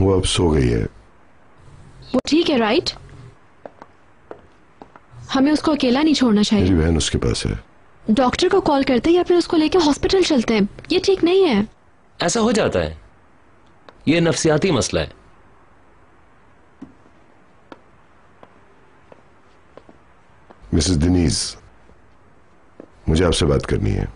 वो अब सो गई है। वो ठीक है, राइट? हमें उसको अकेला नहीं छोड़ना चाहिए। मेरी बहन उसके पास है। डॉक्टर को कॉल करते हैं या फिर उसको लेकर हॉस्पिटल चलते हैं। ये ठीक नहीं है। ऐसा हो जाता है, ये नफ्सियाती मसला है। मिसेस दिनीज, मुझे आपसे बात करनी है।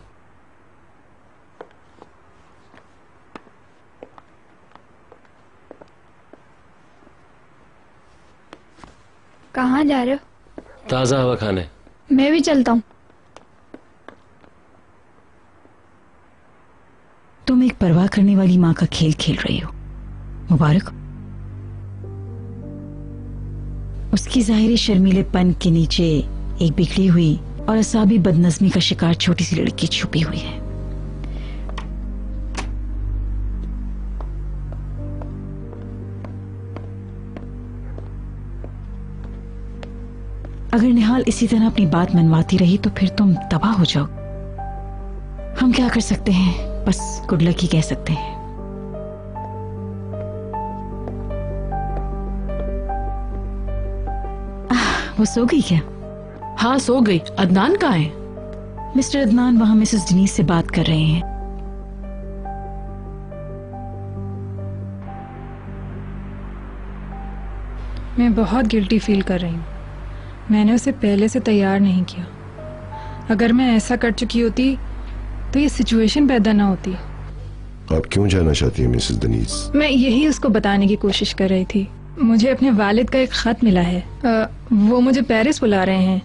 कहाँ जा रहे हो? ताजा हवा खाने। मैं भी चलता हूँ। तुम एक परवाह करने वाली माँ का खेल खेल रही हो, मुबारक। उसकी जाहिरी शर्मीलेपन के नीचे एक बिगड़ी हुई और असाबी बदनज़मी का शिकार छोटी सी लड़की छुपी हुई है। अगर निहाल इसी तरह अपनी बात मनवाती रही तो फिर तुम तबाह हो जाओ। हम क्या कर सकते हैं, बस गुड लक ही कह सकते हैं। वो सो गई क्या? हाँ, सो गई। अदनान कहाँ है? मिस्टर अदनान वहां मिसेस डिनीज से बात कर रहे हैं। मैं बहुत गिल्टी फील कर रही हूँ। मैंने उसे पहले से तैयार नहीं किया। अगर मैं ऐसा कर चुकी होती तो ये सिचुएशन पैदा ना होती। आप क्यों जाना चाहती हैं मिसेस दिनीज? मैं यही उसको बताने की कोशिश कर रही थी। मुझे अपने वालिद का एक खत मिला है। वो मुझे पेरिस बुला रहे हैं।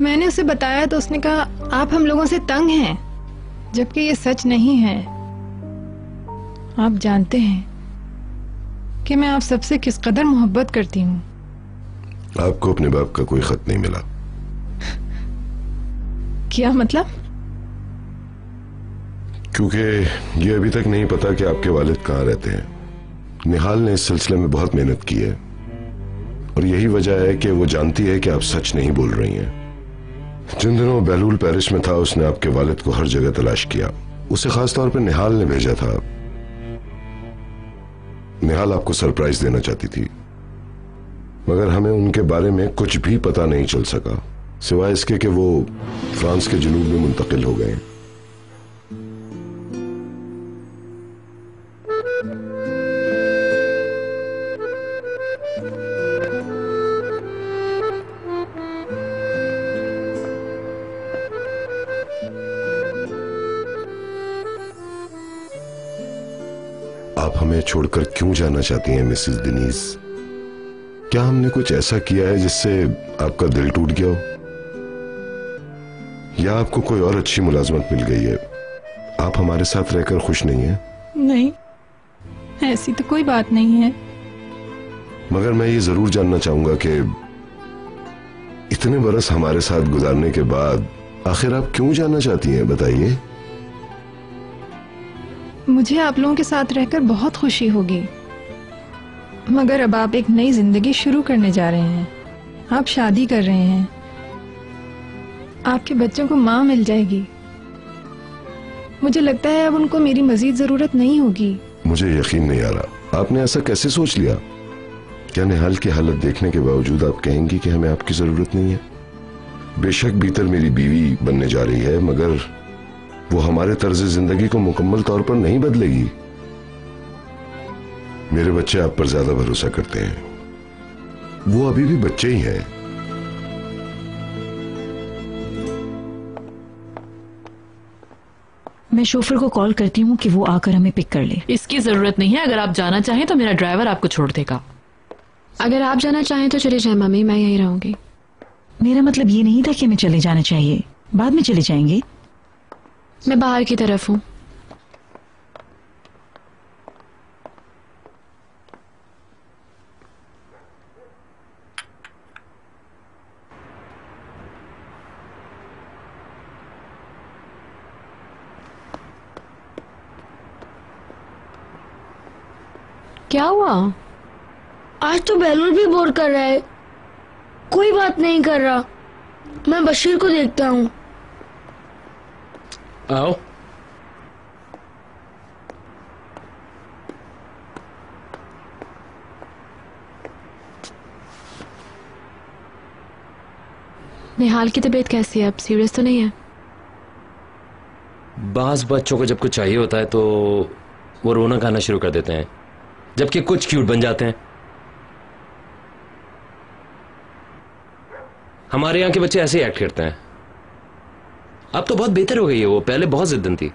मैंने उसे बताया तो उसने कहा आप हम लोगों से तंग हैं, जबकि ये सच नहीं है। आप जानते हैं कि मैं आप सबसे किस कदर मोहब्बत करती हूँ। आपको अपने बाप का कोई खत नहीं मिला? क्या मतलब? क्योंकि ये अभी तक नहीं पता कि आपके वालिद कहाँ रहते हैं। निहाल ने इस सिलसिले में बहुत मेहनत की है और यही वजह है कि वो जानती है कि आप सच नहीं बोल रही हैं। जिन दिनों बहलूल पेरिस में था उसने आपके वालिद को हर जगह तलाश किया। उसे खास तौर पर निहाल ने भेजा था। निहाल आपको सरप्राइज देना चाहती थी, मगर हमें उनके बारे में कुछ भी पता नहीं चल सका, सिवाय इसके कि वो फ्रांस के जुनूब में मुंतकिल हो गए। आप हमें छोड़कर क्यों जाना चाहती हैं मिसेस दिनीज? क्या हमने कुछ ऐसा किया है जिससे आपका दिल टूट गया हो, या आपको कोई और अच्छी मुलाजमत मिल गई है? आप हमारे साथ रहकर खुश नहीं हैं? नहीं, ऐसी तो कोई बात नहीं है। मगर मैं ये जरूर जानना चाहूंगा कि इतने बरस हमारे साथ गुजारने के बाद आखिर आप क्यों जाना चाहती हैं? बताइए। मुझे आप लोगों के साथ रहकर बहुत खुशी होगी, मगर अब आप एक नई जिंदगी शुरू करने जा रहे हैं। आप शादी कर रहे हैं, आपके बच्चों को माँ मिल जाएगी। मुझे लगता है अब उनको मेरी मजीद जरूरत नहीं होगी। मुझे यकीन नहीं आ रहा, आपने ऐसा कैसे सोच लिया? क्या निहाल की हालत देखने के बावजूद आप कहेंगी कि हमें आपकी जरूरत नहीं है? बेशक भीतर मेरी बीवी बनने जा रही है, मगर वो हमारे तर्ज जिंदगी को मुकम्मल तौर पर नहीं बदलेगी। मेरे बच्चे आप पर ज्यादा भरोसा करते हैं, वो अभी भी बच्चे ही हैं। मैं शोफर को कॉल करती हूँ कि वो आकर हमें पिक कर ले। इसकी जरूरत नहीं है। अगर आप जाना चाहें तो मेरा ड्राइवर आपको छोड़ देगा। अगर आप जाना चाहें तो चले जाएं मम्मी, मैं यहीं रहूंगी। मेरा मतलब ये नहीं था कि हमें चले जाना चाहिए, बाद में चले जाएंगे। मैं बाहर की तरफ हूँ। क्या हुआ? आज तो बहलूल भी बोर कर रहा है। कोई बात नहीं कर रहा। मैं बशीर को देखता हूँ। आओ। निहाल की तबीयत कैसी है? अब सीरियस तो नहीं है? बाज बच्चों को जब कुछ चाहिए होता है तो वो रोना गाना शुरू कर देते हैं, जबकि कुछ क्यूट बन जाते हैं। हमारे यहाँ के बच्चे ऐसे ही एक्ट करते हैं। अब तो बहुत बेहतर हो गई है वो, पहले बहुत जिद्दन थी।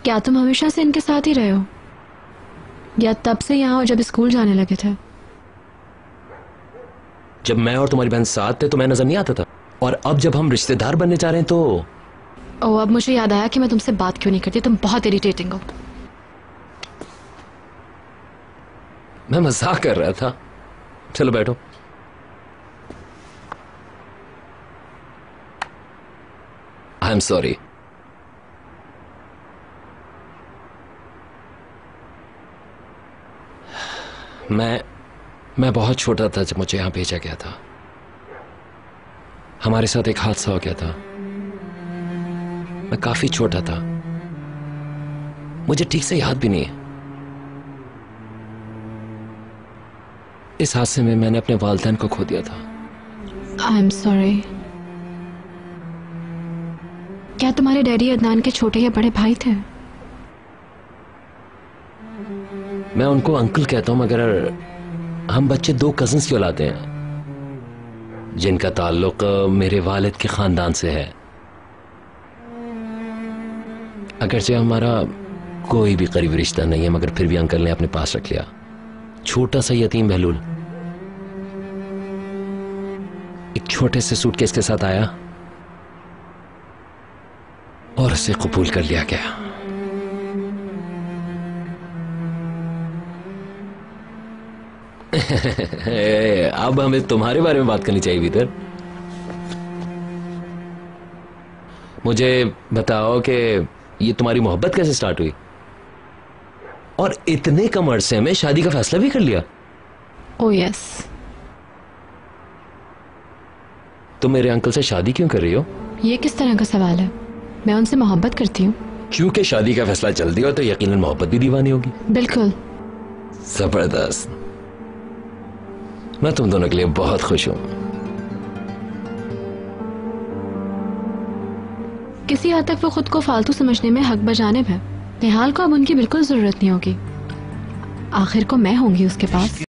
क्या तुम हमेशा से इनके साथ ही रहे हो, या तब से यहाँ और जब स्कूल जाने लगे थे? जब मैं और तुम्हारी बहन साथ थे तो मैं नजर नहीं आता था, और अब जब हम रिश्तेदार बनने जा रहे हैं तो ओह, अब मुझे याद आया कि मैं तुमसे बात क्यों नहीं करती। तुम बहुत इरिटेटिंग हो। मैं मजाक कर रहा था। चलो बैठो। I am sorry. मैं बहुत छोटा था जब मुझे यहां भेजा गया था। हमारे साथ एक हादसा हो गया था। मैं काफी छोटा था, मुझे ठीक से याद भी नहीं है। इस हादसे में मैंने अपने वालिदैन को खो दिया था। I am sorry. क्या तुम्हारे डैडी अदनान के छोटे या बड़े भाई थे? मैं उनको अंकल कहता हूं, मगर हम बच्चे 2 कजिन्स की औलाद हैं जिनका ताल्लुक मेरे वालिद के खानदान से है। अगरचे हमारा कोई भी करीबी रिश्ता नहीं है, मगर फिर भी अंकल ने अपने पास रख लिया। छोटा सा यतीम बहलूल एक छोटे से सूटकेस के साथ आया और उसे कबूल कर लिया गया। अब हमें तुम्हारे बारे में बात करनी चाहिए भीतर। मुझे बताओ कि ये तुम्हारी मोहब्बत कैसे स्टार्ट हुई, और इतने कम अरसे में शादी का फैसला भी कर लिया? Oh yes. तुम मेरे अंकल से शादी क्यों कर रही हो? ये किस तरह का सवाल है? मैं उनसे मोहब्बत करती हूँ। क्योंकि शादी का फैसला जल्दी हो तो यकीनन मोहब्बत भी दीवानी होगी। बिल्कुल। जबरदस्त। मैं तुम दोनों के लिए बहुत खुश हूं। किसी हद तक वो खुद को फालतू समझने में हक बजानिब है। निहाल को अब उनकी बिल्कुल जरूरत नहीं होगी। आखिर को मैं होंगी उसके पास।